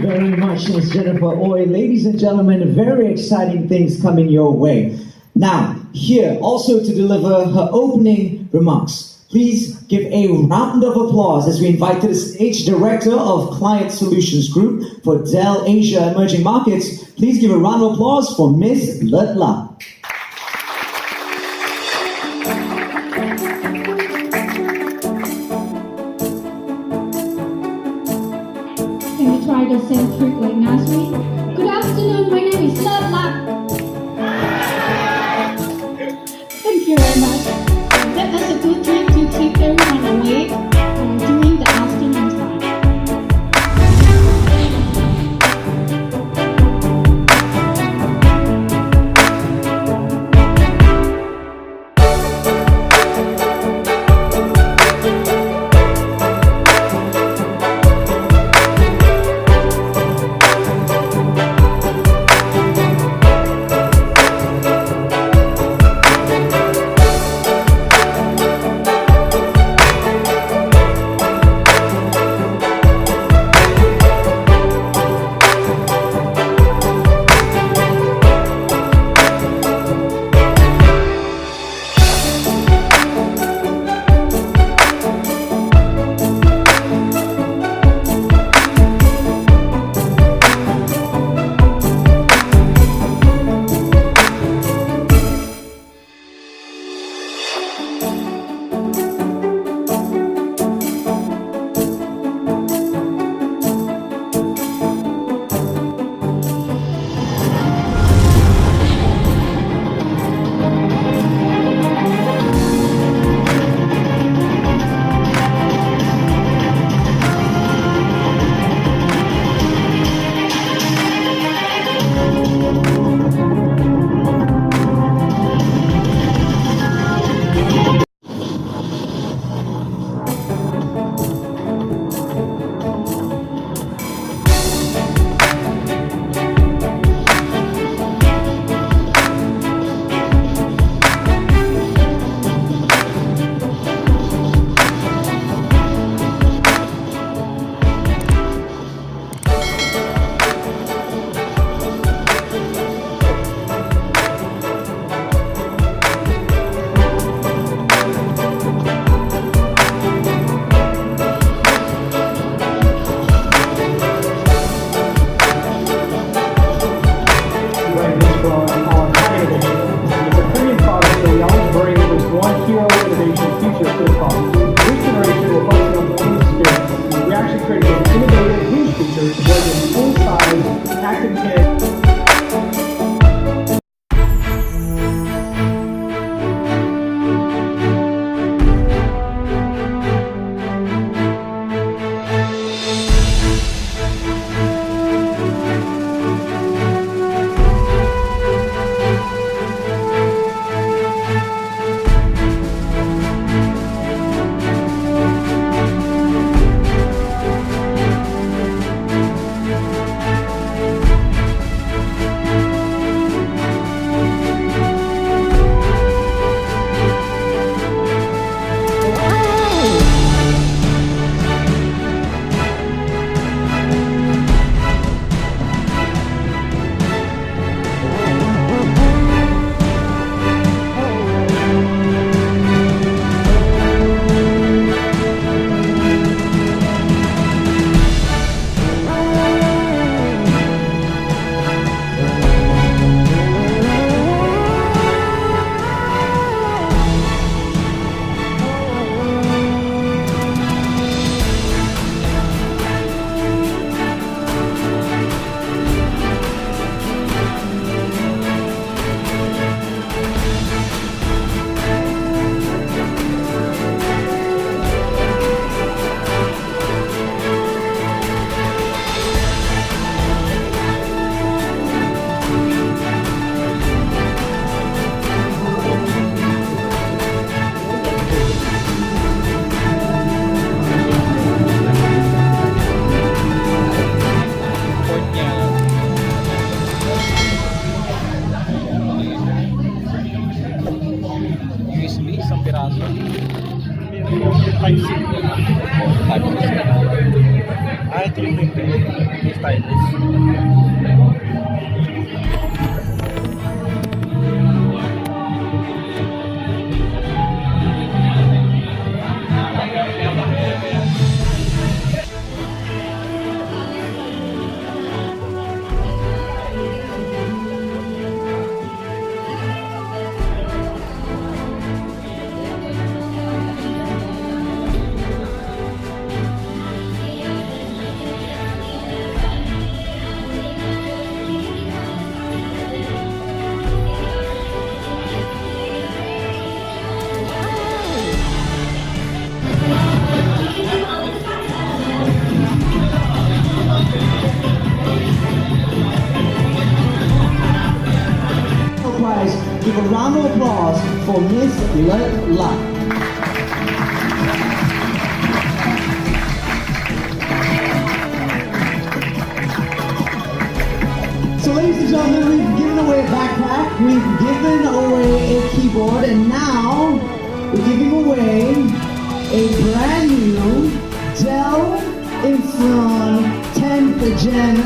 very much, Ms. Jennifer Oy. Ladies and gentlemen, very exciting things coming your way. Now, here, also to deliver her opening remarks, please give a round of applause as we invite to the stage Director of Client Solutions Group for Dell Asia Emerging Markets. Please give a round of applause for Ms. Letla. Can we try the same trick like last week? Good afternoon, my name is Letla. Thank you very much. That was a good trick to keep everyone awake during the afternoon time. Type-C. Ah, ito yung Prize. Give a round of applause for Miss Le Luck. So ladies and gentlemen, we've given away a backpack, we've given away a keyboard, and now we're giving away a brand new Dell Inspiron 10th Gen